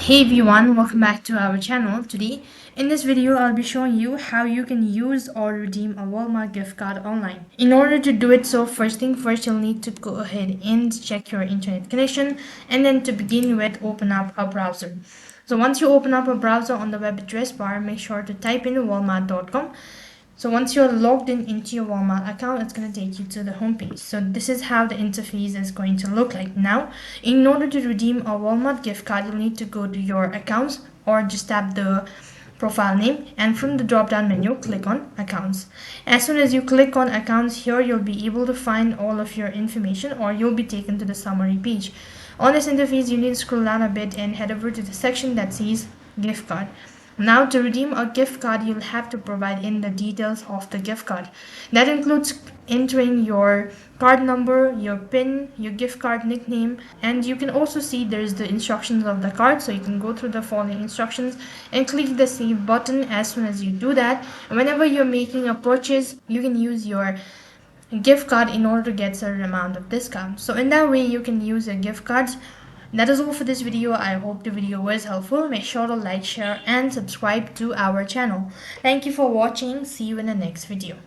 Hey everyone, welcome back to our channel. Today in this video I'll be showing you how you can use or redeem a Walmart gift card online. In order to do it, so first thing first, you'll need to go ahead and check your internet connection, and then to begin with, open up a browser. So once you open up a browser, on the web address bar, make sure to type in walmart.com. So once you're logged in into your Walmart account, it's going to take you to the home page. So this is how the interface is going to look like. Now, in order to redeem a Walmart gift card, you'll need to go to your accounts or just tap the profile name, and from the drop down menu click on accounts. As soon as you click on accounts, here you'll be able to find all of your information, or you'll be taken to the summary page. On this interface, you need to scroll down a bit and head over to the section that says gift card. Now, to redeem a gift card, you'll have to provide in the details of the gift card. That includes entering your card number, your PIN, your gift card nickname, and you can also see there's the instructions of the card, so you can go through the following instructions and click the save button. As soon as you do that, whenever you're making a purchase, you can use your gift card in order to get certain amount of discount. So in that way, you can use your gift cards. That is all for this video. I hope the video was helpful. Make sure to like, share and subscribe to our channel. Thank you for watching. See you in the next video.